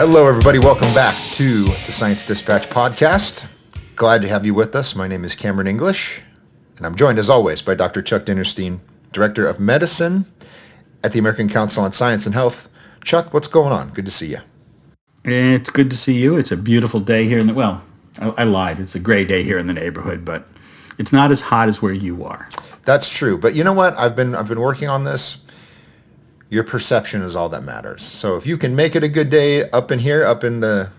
Hello, everybody. Welcome back to the Science Dispatch podcast. Glad to have you with us. My name is Cameron English, and I'm joined, as always, by Dr. Chuck Dinerstein, Director of Medicine at the American Council on Science and Health. Chuck, what's going on? Good to see you. It's good to see you. It's a beautiful day here I lied. It's a gray day here in the neighborhood, but it's not as hot as where you are. That's true. But you know what? I've been working on this. Your perception is all that matters. So if you can make it a good day up in here, up in the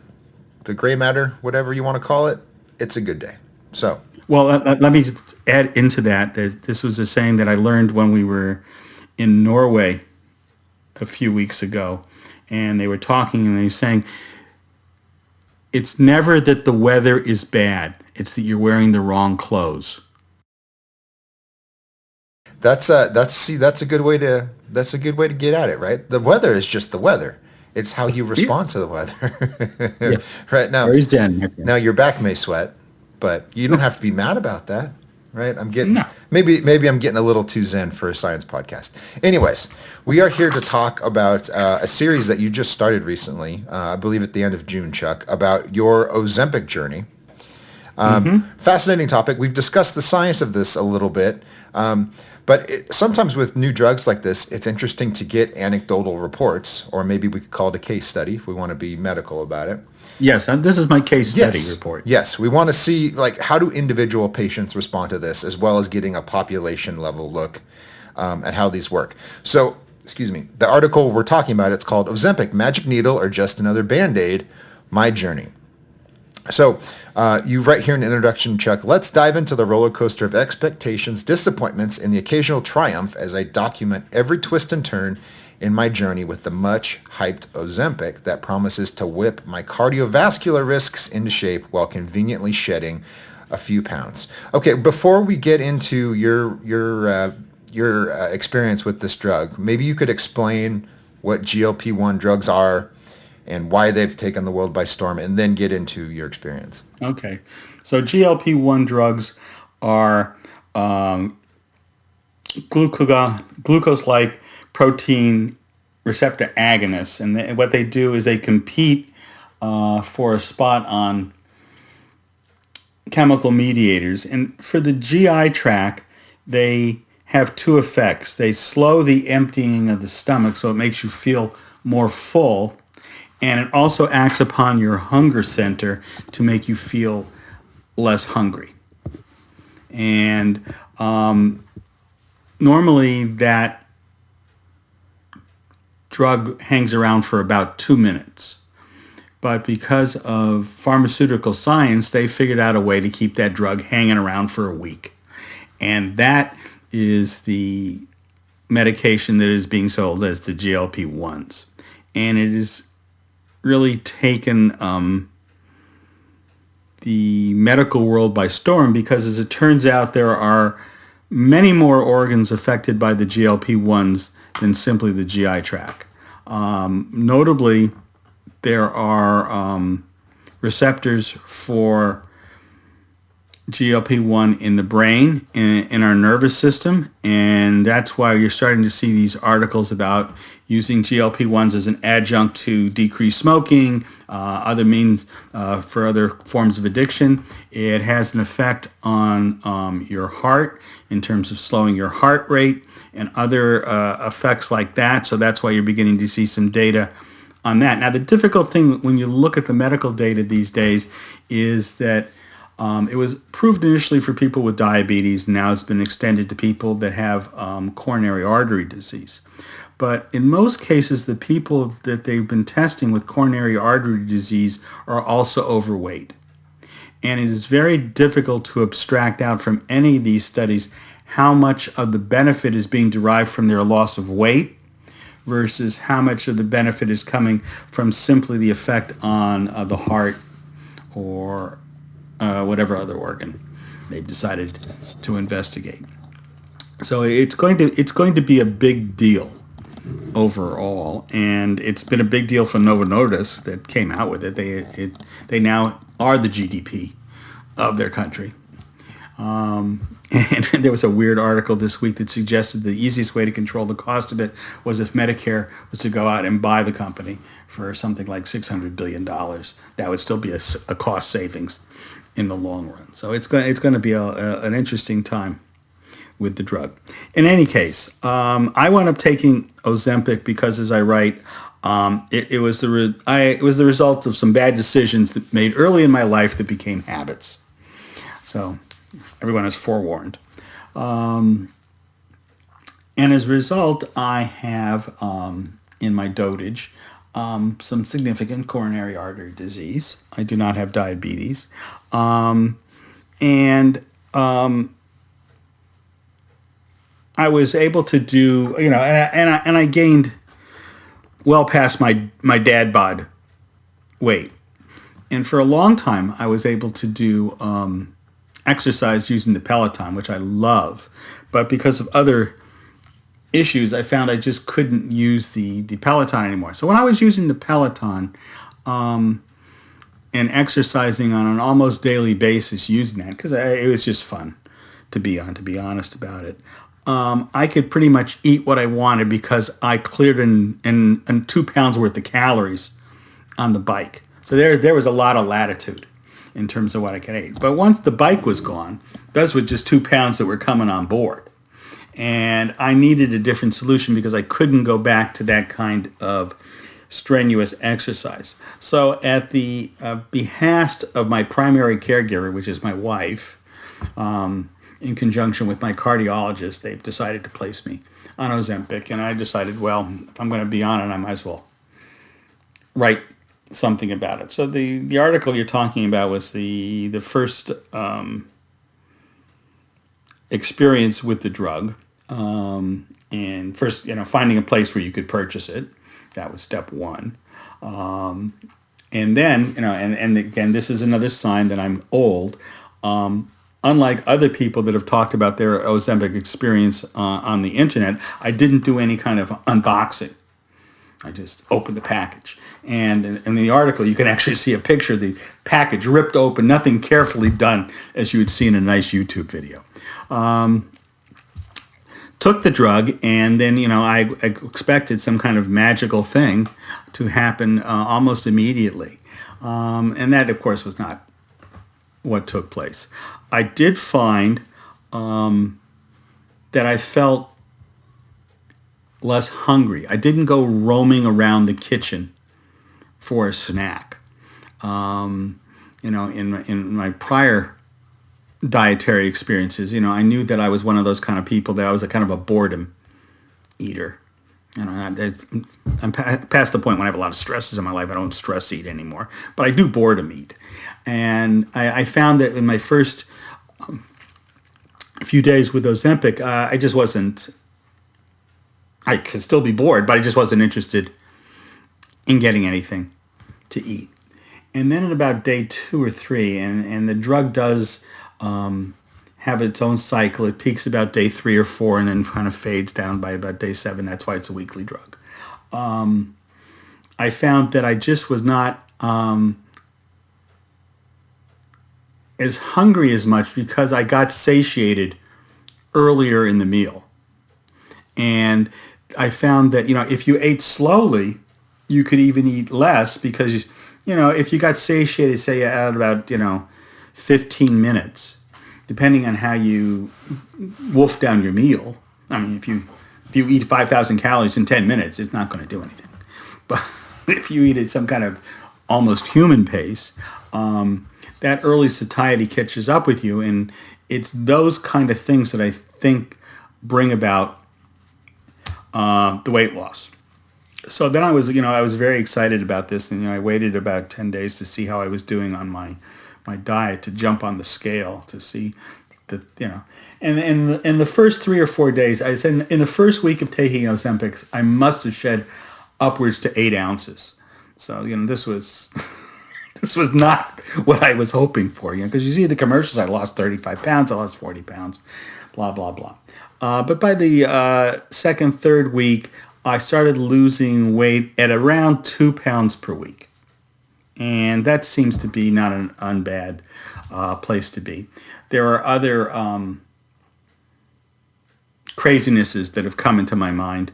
gray matter, whatever you want to call it, it's a good day. So. Well, let me just add into that this was a saying that I learned when we were in Norway a few weeks ago, and they were talking and they were saying, it's never that the weather is bad, it's that you're wearing the wrong clothes. That's a good way to get at it, right? The weather is just the weather. It's how you respond to the weather. Yes. Right now. Now your back may sweat, but you don't have to be mad about that, right? Maybe I'm getting a little too zen for a science podcast. Anyways, we are here to talk about a series that you just started recently, I believe at the end of June, Chuck, about your Ozempic journey. Fascinating topic. We've discussed the science of this a little bit. But sometimes with new drugs like this, it's interesting to get anecdotal reports, or maybe we could call it a case study if we want to be medical about it. Yes, this is my case study report. Yes, we want to see how do individual patients respond to this, as well as getting a population level look at how these work. So, the article we're talking about, it's called Ozempic, Magic Needle or Just Another Band-Aid, My Journey. So you write here in the introduction, Chuck, let's dive into the roller coaster of expectations, disappointments, and the occasional triumph as I document every twist and turn in my journey with the much hyped Ozempic that promises to whip my cardiovascular risks into shape while conveniently shedding a few pounds. Okay, before we get into your experience with this drug, maybe you could explain what GLP-1 drugs are and why they've taken the world by storm, and then get into your experience. Okay. So GLP-1 drugs are glucose-like protein receptor agonists. And what they do is they compete for a spot on chemical mediators. And for the GI tract, they have two effects. They slow the emptying of the stomach, so it makes you feel more full. And it also acts upon your hunger center to make you feel less hungry. And normally that drug hangs around for about 2 minutes. But because of pharmaceutical science, they figured out a way to keep that drug hanging around for a week. And that is the medication that is being sold as the GLP-1s. And it is really taken the medical world by storm, because as it turns out, there are many more organs affected by the GLP-1s than simply the GI tract. Notably, there are receptors for GLP-1 in the brain, in our nervous system, and that's why you're starting to see these articles about using GLP-1s as an adjunct to decrease smoking, other means for other forms of addiction. It has an effect on your heart in terms of slowing your heart rate and other effects like that. So that's why you're beginning to see some data on that. Now, the difficult thing when you look at the medical data these days is that it was proved initially for people with diabetes. Now it's been extended to people that have coronary artery disease. But in most cases, the people that they've been testing with coronary artery disease are also overweight. And it is very difficult to abstract out from any of these studies how much of the benefit is being derived from their loss of weight versus how much of the benefit is coming from simply the effect on the heart or whatever other organ they've decided to investigate. So it's going to be a big deal overall, and it's been a big deal for Novo Nordisk that came out with it. They now are the GDP of their country. And there was a weird article this week that suggested the easiest way to control the cost of it was if Medicare was to go out and buy the company for something like $600 billion. That would still be a cost savings in the long run. So it's going to be an interesting time with the drug. In any case, I wound up taking Ozempic because, as I write, it was the result of some bad decisions that made early in my life that became habits. So everyone is forewarned. And as a result, I have in my dotage some significant coronary artery disease. I do not have diabetes. I was able to do, and I gained well past my dad bod weight. And for a long time, I was able to do exercise using the Peloton, which I love. But because of other issues, I found I just couldn't use the Peloton anymore. So when I was using the Peloton and exercising on an almost daily basis using that, because it was just fun to be honest about it, I could pretty much eat what I wanted because I cleared in 2 pounds worth of calories on the bike. So there was a lot of latitude in terms of what I could eat. But once the bike was gone, those were just 2 pounds that were coming on board. And I needed a different solution because I couldn't go back to that kind of strenuous exercise. So at the behest of my primary caregiver, which is my wife, in conjunction with my cardiologist, they've decided to place me on Ozempic. And I decided, well, if I'm going to be on it, I might as well write something about it. So the article you're talking about was the first experience with the drug, and first, finding a place where you could purchase it. That was step one. And then, and again, this is another sign that I'm old. Unlike other people that have talked about their Ozempic experience on the internet, I didn't do any kind of unboxing. I just opened the package. And in the article, you can actually see a picture of the package ripped open, nothing carefully done, as you would see in a nice YouTube video. Took the drug, and then, I expected some kind of magical thing to happen almost immediately. And that, of course, was not what took place. I did find that I felt less hungry. I didn't go roaming around the kitchen for a snack. In my prior dietary experiences, I knew that I was one of those kind of people that I was a kind of a boredom eater. I'm past the point when I have a lot of stresses in my life. I don't stress eat anymore, but I do boredom eat. And I found that in my first few days with Ozempic, I just wasn't, I could still be bored, but I just wasn't interested in getting anything to eat. And then at about day 2 or 3, and the drug does have its own cycle. It peaks about day 3 or 4 and then kind of fades down by about day 7. That's why it's a weekly drug. I found that I just was not as hungry as much because I got satiated earlier in the meal. And I found that, if you ate slowly, you could even eat less because, if you got satiated, say at about, 15 minutes, depending on how you wolf down your meal. I mean, if you eat 5,000 calories in 10 minutes, it's not going to do anything. But if you eat at some kind of almost human pace, that early satiety catches up with you. And it's those kind of things that I think bring about the weight loss. So then I was very excited about this, and I waited about 10 days to see how I was doing on my diet, to jump on the scale to see and in the first 3 or 4 days, I said in the first week of taking Ozempic, I must have shed upwards to 8 ounces. So this was this was not what I was hoping for, because you see the commercials. I lost 35 pounds, I lost 40 pounds, blah blah blah. But by the second, third week, I started losing weight at around 2 pounds per week. And that seems to be not an unbad place to be. There are other crazinesses that have come into my mind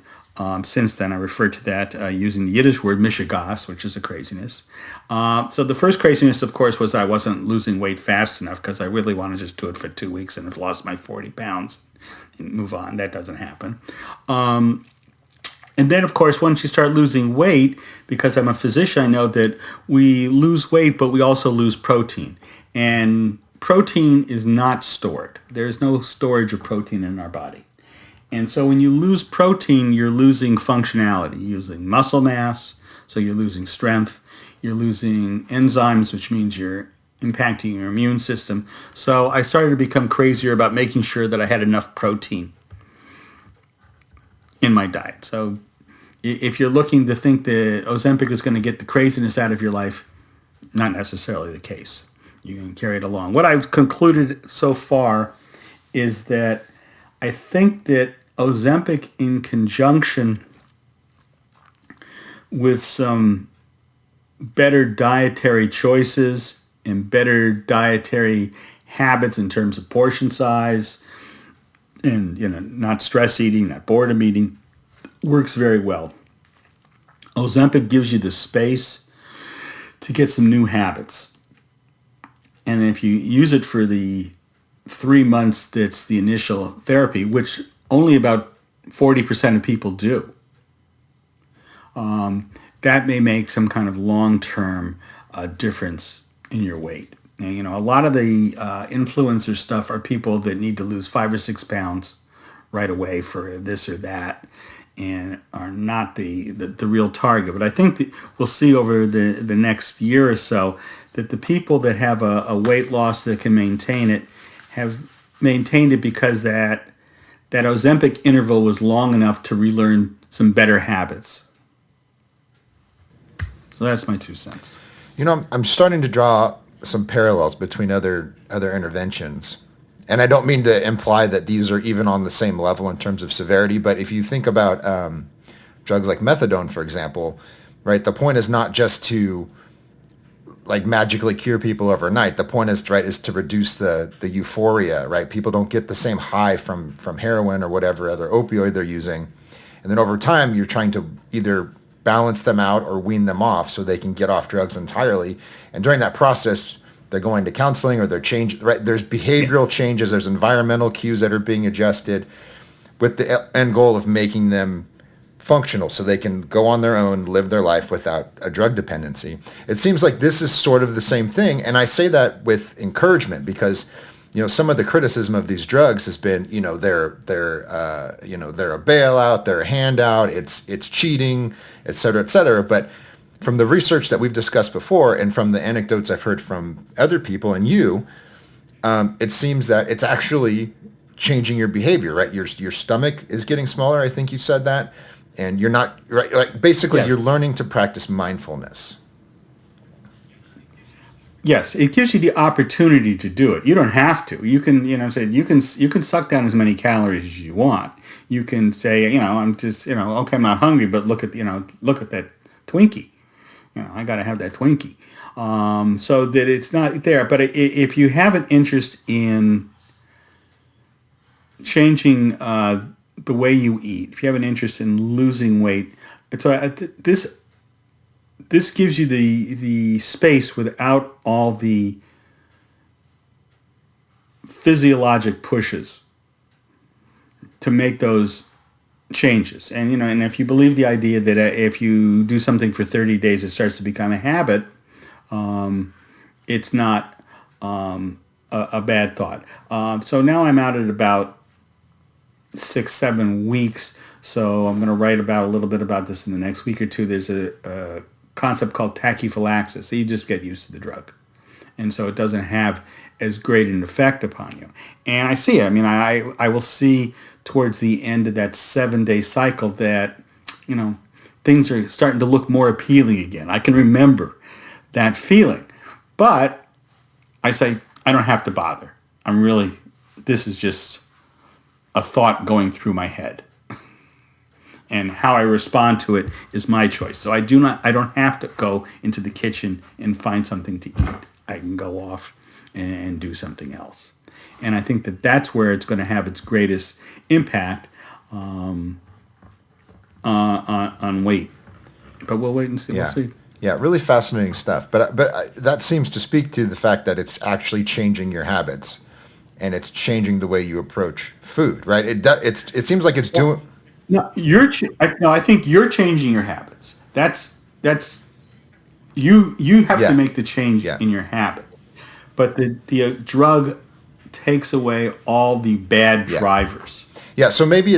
since then. I refer to that using the Yiddish word mishigas, which is a craziness. So the first craziness, of course, was I wasn't losing weight fast enough because I really want to just do it for 2 weeks and have lost my 40 pounds and move on. That doesn't happen. And then, of course, once you start losing weight, because I'm a physician, I know that we lose weight, but we also lose protein. And protein is not stored. There's no storage of protein in our body. And so when you lose protein, you're losing functionality. You're losing muscle mass, so you're losing strength. You're losing enzymes, which means you're impacting your immune system. So I started to become crazier about making sure that I had enough protein in my diet. So if you're looking to think that Ozempic is going to get the craziness out of your life, not necessarily the case. You can carry it along. What I've concluded so far is that I think that Ozempic, in conjunction with some better dietary choices and better dietary habits in terms of portion size and not stress eating, not boredom eating, works very well. Ozempic gives you the space to get some new habits. And if you use it for the 3 months that's the initial therapy, which only about 40% of people do, that may make some kind of long-term difference in your weight. And, a lot of the influencer stuff are people that need to lose 5 or 6 pounds right away for this or that, and are not the real target. But I think that we'll see over the next year or so that the people that have a weight loss that can maintain it have maintained it because that Ozempic interval was long enough to relearn some better habits. So that's my 2 cents. I'm starting to draw some parallels between other interventions. And I don't mean to imply that these are even on the same level in terms of severity, but if you think about drugs like methadone, for example, right, the point is not just to like magically cure people overnight. The point is, right, is to reduce the euphoria, right? People don't get the same high from heroin or whatever other opioid they're using. And then over time, you're trying to either balance them out or wean them off so they can get off drugs entirely. And during that process, they're going to counseling or they're changing, right? There's behavioral changes, there's environmental cues that are being adjusted with the end goal of making them functional so they can go on their own, live their life without a drug dependency. It seems like this is sort of the same thing. And I say that with encouragement because, some of the criticism of these drugs has been, they're a bailout, they're a handout, it's cheating, et cetera, et cetera. But from the research that we've discussed before and from the anecdotes I've heard from other people and you, it seems that it's actually changing your behavior, right? Your stomach is getting smaller. I think you said that. And you're not, right? Like basically you're learning to practice mindfulness. Yes, it gives you the opportunity to do it. You don't have to. You can, you can suck down as many calories as you want. You can say, I'm just, okay, I'm not hungry, but look at that Twinkie. I got to have that Twinkie. So that it's not there. But if you have an interest in changing the way you eat, if you have an interest in losing weight, this gives you the space without all the physiologic pushes to make those changes. And and if you believe the idea that if you do something for 30 days, it starts to become a habit, it's not a bad thought. So now I'm out at about 6-7 weeks. So I'm going to write about a little bit about this in the next week or two. There's a concept called tachyphylaxis. So you just get used to the drug. And so it doesn't have as great an effect upon you. And I see it. I mean, I will see towards the end of that 7-day cycle that, things are starting to look more appealing again. I can remember that feeling. But I say, I don't have to bother. This is just a thought going through my head. and how I respond to it is my choice. So I don't have to go into the kitchen and find something to eat. I can go off and do something else. And I think that that's where it's going to have its greatest impact on weight. But we'll wait and see. Yeah. We'll see. Yeah, really fascinating stuff. But that seems to speak to the fact that it's actually changing your habits, and it's changing the way you approach food, right? It seems like it's doing. No, I think you're changing your habits. That's you have to make the change in your habit. But the drug takes away all the bad drivers. Yeah, so maybe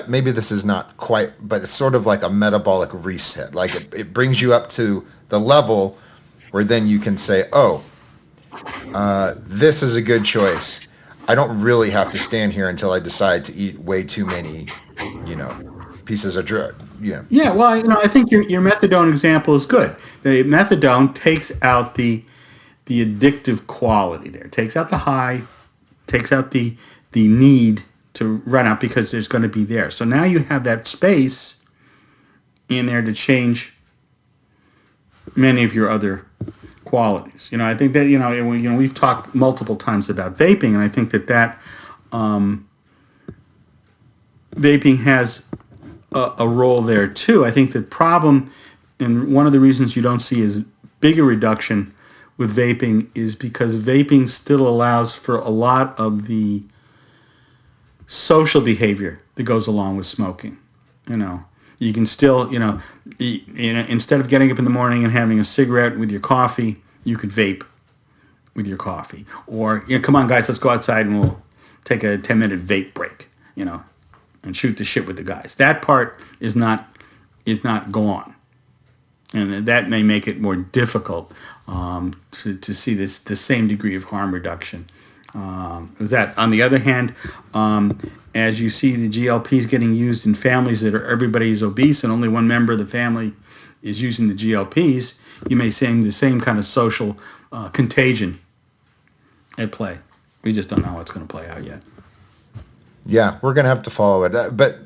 maybe this is not quite, but it's sort of like a metabolic reset. Like it brings you up to the level where then you can say, oh, this is a good choice. I don't really have to stand here until I decide to eat way too many, pieces of drug. Yeah. Yeah, well, I think your methadone example is good. The methadone takes out the addictive quality there. It takes out the high, takes out the need to run out because there's going to be there. So now you have that space in there to change many of your other qualities. I think that we've talked multiple times about vaping, and I think that vaping has a role there too. I think the problem, and one of the reasons you don't see as big a reduction with vaping, is because vaping still allows for a lot of the social behavior that goes along with smoking. You can still, instead of getting up in the morning and having a cigarette with your coffee, you could vape with your coffee. Or, come on guys, let's go outside and we'll take a 10-minute vape break, and shoot the shit with the guys. That part is not gone. And that may make it more difficult to see the same degree of harm reduction. That, on the other hand, as you see the GLPs getting used in families that everybody's obese and only one member of the family is using the GLPs, you may see the same kind of social contagion at play. We just don't know how it's going to play out yet. Yeah, we're going to have to follow it. But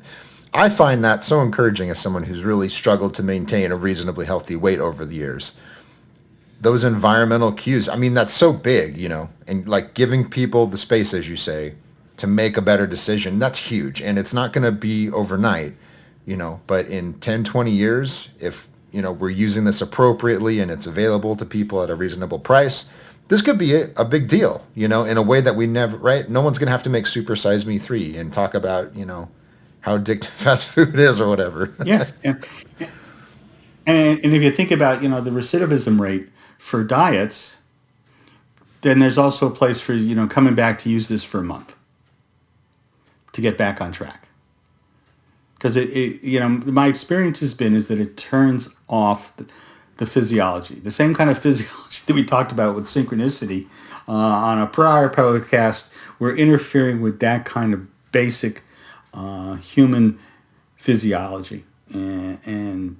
I find that so encouraging as someone who's really struggled to maintain a reasonably healthy weight over the years. Those environmental cues, that's so big, and like giving people the space, as you say, to make a better decision, that's huge. And it's not going to be overnight, but in 10, 20 years, if, we're using this appropriately and it's available to people at a reasonable price, this could be a big deal, in a way that we never, right? No one's going to have to make Super Size Me 3 and talk about, how addictive fast food is or whatever. Yes. And if you think about, the recidivism rate for diets, then there's also a place for, coming back to use this for a month to get back on track. Because my experience has been is that it turns off the physiology, the same kind of physiology that we talked about with synchronicity on a prior podcast. We're interfering with that kind of basic human physiology and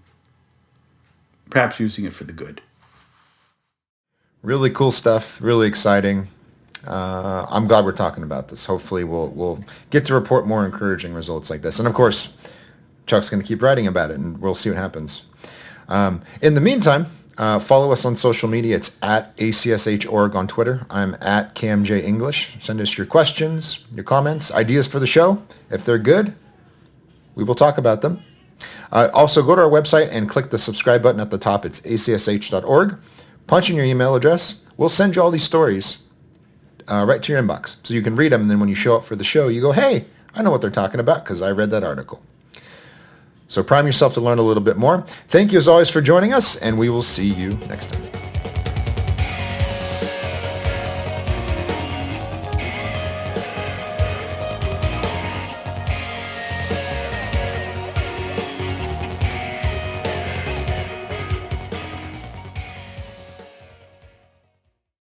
perhaps using it for the good. Really cool stuff. Really exciting. I'm glad we're talking about this. Hopefully we'll get to report more encouraging results like this. And of course, Chuck's going to keep writing about it, and we'll see what happens. In the meantime, follow us on social media. It's at ACSH.org on Twitter. I'm at CamJ English. Send us your questions, your comments, ideas for the show. If they're good, we will talk about them. Also, go to our website and click the subscribe button at the top. It's acsh.org. Punch in your email address. We'll send you all these stories right to your inbox, so you can read them. And then when you show up for the show, you go, hey, I know what they're talking about because I read that article. So prime yourself to learn a little bit more. Thank you as always for joining us, and we will see you next time.